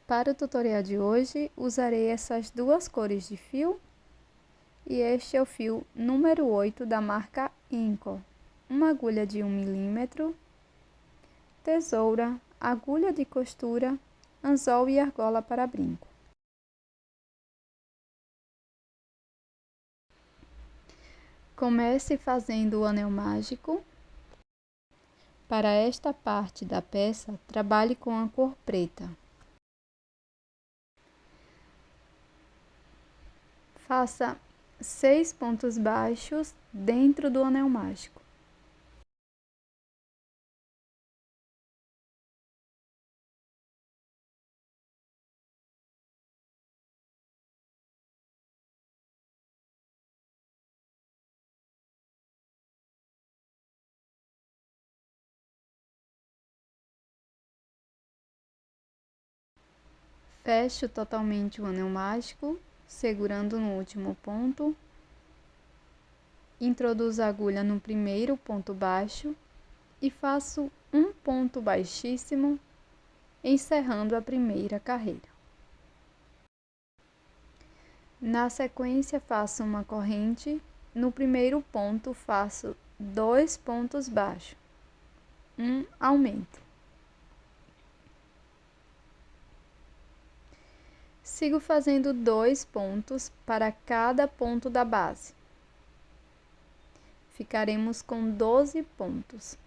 Para o tutorial de hoje, usarei essas duas cores de fio e este é o fio número 8 da marca Inco. Uma agulha de 1 milímetro, tesoura, agulha de costura, anzol e argola para brinco. Comece fazendo o anel mágico. Para esta parte da peça, trabalhe com a cor preta. Faça 6 pontos baixos dentro do anel mágico. Fecho totalmente o anel mágico, segurando no último ponto. Introduzo a agulha no primeiro ponto baixo e faço um ponto baixíssimo, encerrando a primeira carreira. Na sequência, faço uma corrente. No primeiro ponto, faço 2 pontos baixos, um aumento. Sigo fazendo 2 pontos para cada ponto da base. Ficaremos com 12 pontos.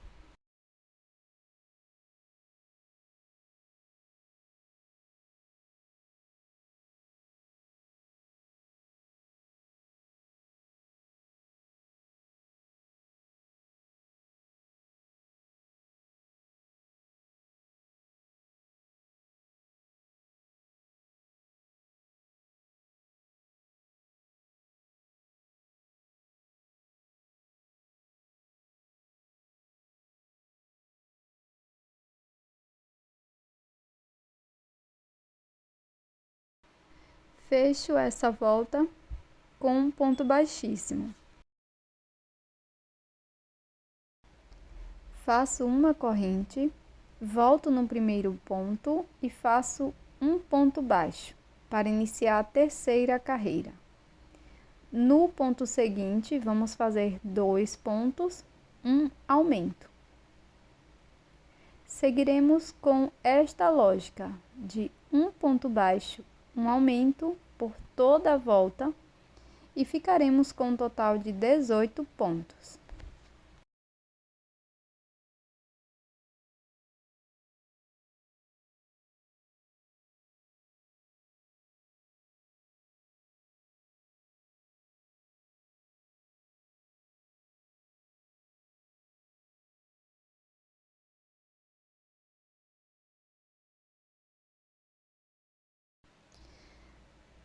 Fecho essa volta com um ponto baixíssimo. Faço uma corrente, volto no primeiro ponto e faço um ponto baixo para iniciar a terceira carreira. No ponto seguinte, vamos fazer 2 pontos, um aumento. Seguiremos com esta lógica de um ponto baixo, um aumento por toda a volta e ficaremos com um total de 18 pontos.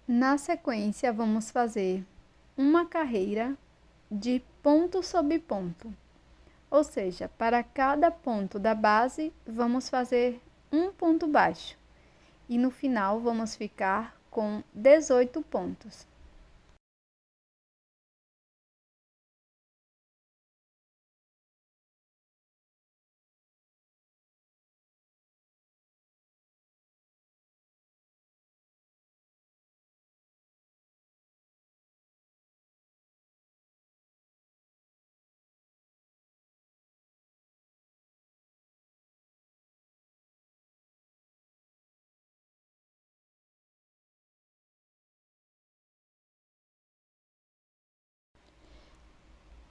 Na sequência, vamos fazer uma carreira de ponto sobre ponto, ou seja, para cada ponto da base, vamos fazer um ponto baixo e no final vamos ficar com 18 pontos.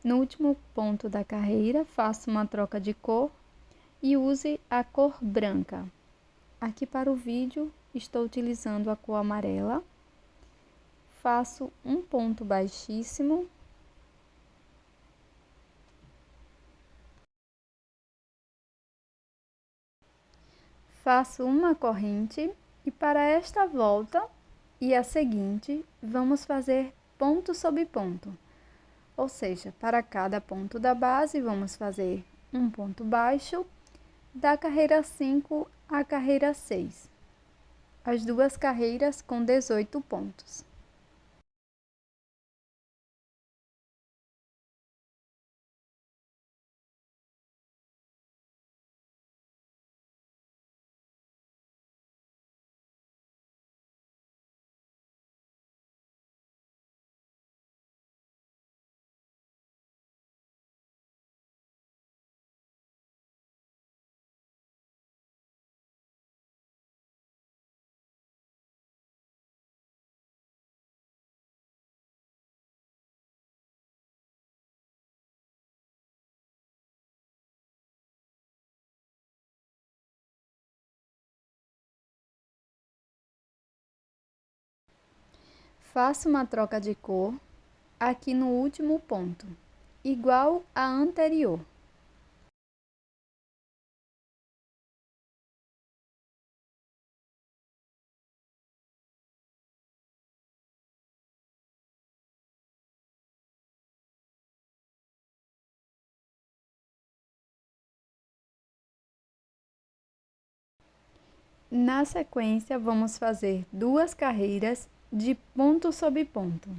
No último ponto da carreira, faço uma troca de cor e use a cor branca. Aqui para o vídeo, estou utilizando a cor amarela. Faço um ponto baixíssimo. Faço uma corrente e para esta volta e a seguinte, vamos fazer ponto sobre ponto. Ou seja, para cada ponto da base, vamos fazer um ponto baixo, da carreira 5 à carreira 6. As duas carreiras com 18 pontos. Faço uma troca de cor aqui no último ponto, igual à anterior. Na sequência, vamos fazer 2 carreiras de ponto sobre ponto.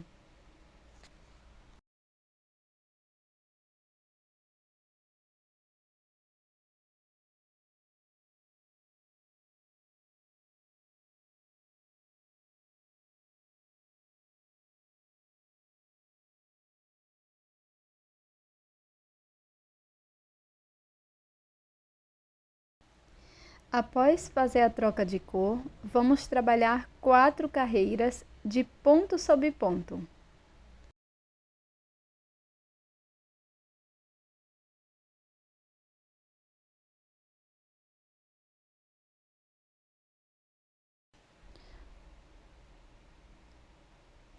Após fazer a troca de cor, vamos trabalhar 4 carreiras de ponto sobre ponto.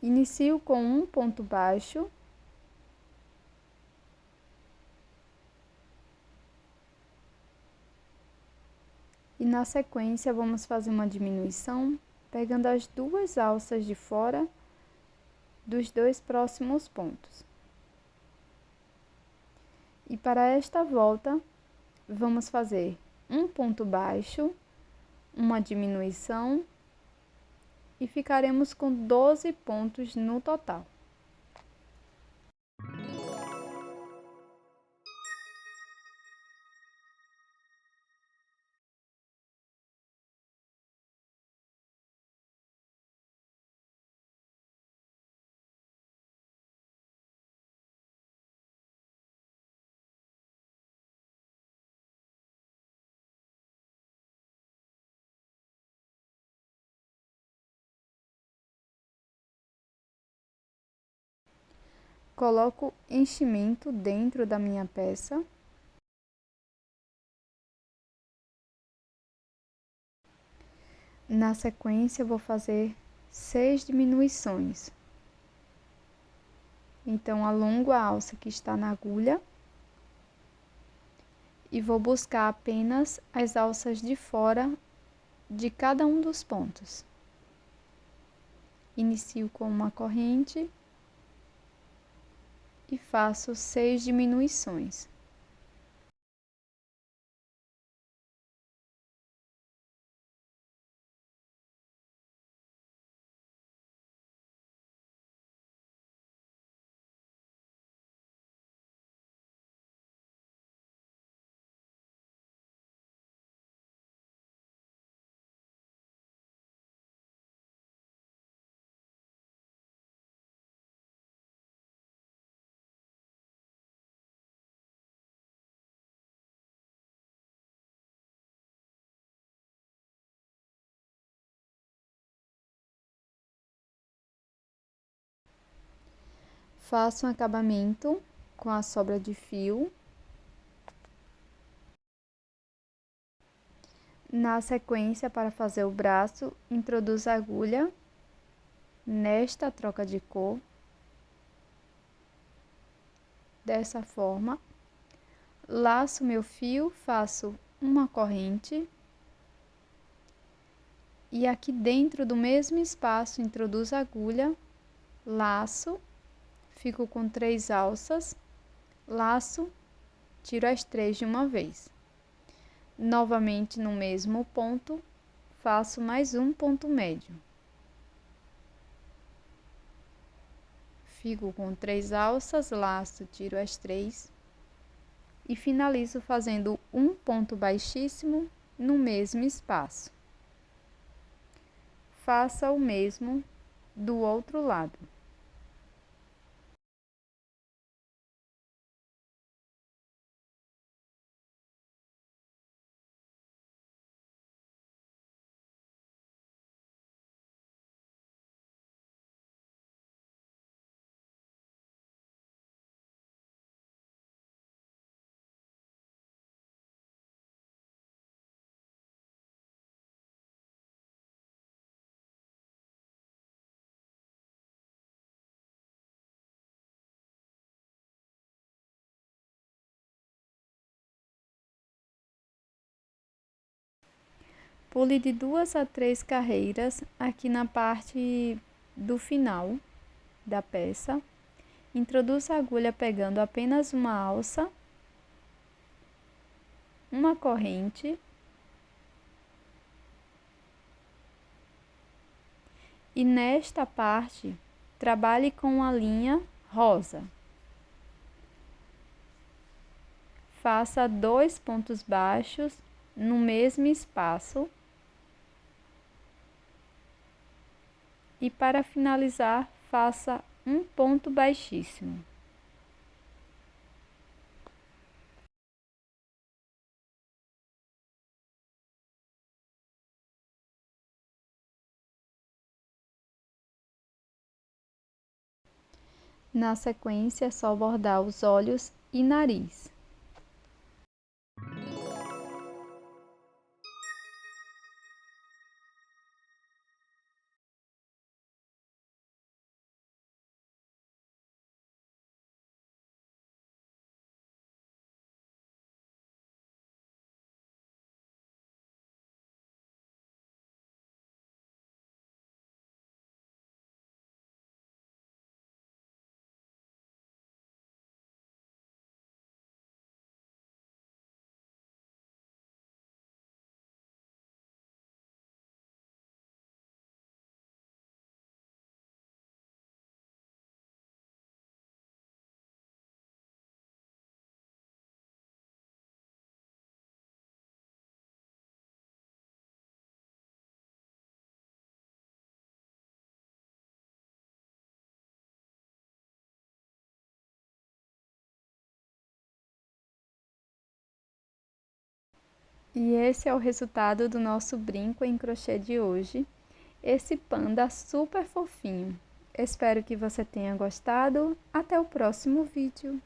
Inicio com um ponto baixo e na sequência vamos fazer uma diminuição, pegando as 2 alças de fora dos 2 próximos pontos. E para esta volta, vamos fazer um ponto baixo, uma diminuição e ficaremos com 12 pontos no total. Coloco enchimento dentro da minha peça. Na sequência, vou fazer 6 diminuições. Então, alongo a alça que está na agulha e vou buscar apenas as alças de fora de cada um dos pontos. Inicio com uma corrente e faço 6 diminuições. Faço um acabamento com a sobra de fio. Na sequência, para fazer o braço, introduzo a agulha nesta troca de cor, dessa forma. Laço meu fio, faço uma corrente e aqui dentro do mesmo espaço introduzo a agulha, laço, fico com 3 alças, laço, tiro as 3 de uma vez. Novamente no mesmo ponto, faço mais um ponto médio. Fico com 3 alças, laço, tiro as 3 e finalizo fazendo um ponto baixíssimo no mesmo espaço. Faça o mesmo do outro lado. Pule de 2 a 3 carreiras aqui na parte do final da peça. Introduza a agulha pegando apenas uma alça, uma corrente e nesta parte trabalhe com a linha rosa. Faça 2 pontos baixos no mesmo espaço. E para finalizar, faça um ponto baixíssimo. Na sequência, é só bordar os olhos e nariz. E esse é o resultado do nosso brinco em crochê de hoje. Esse panda super fofinho. Espero que você tenha gostado. Até o próximo vídeo.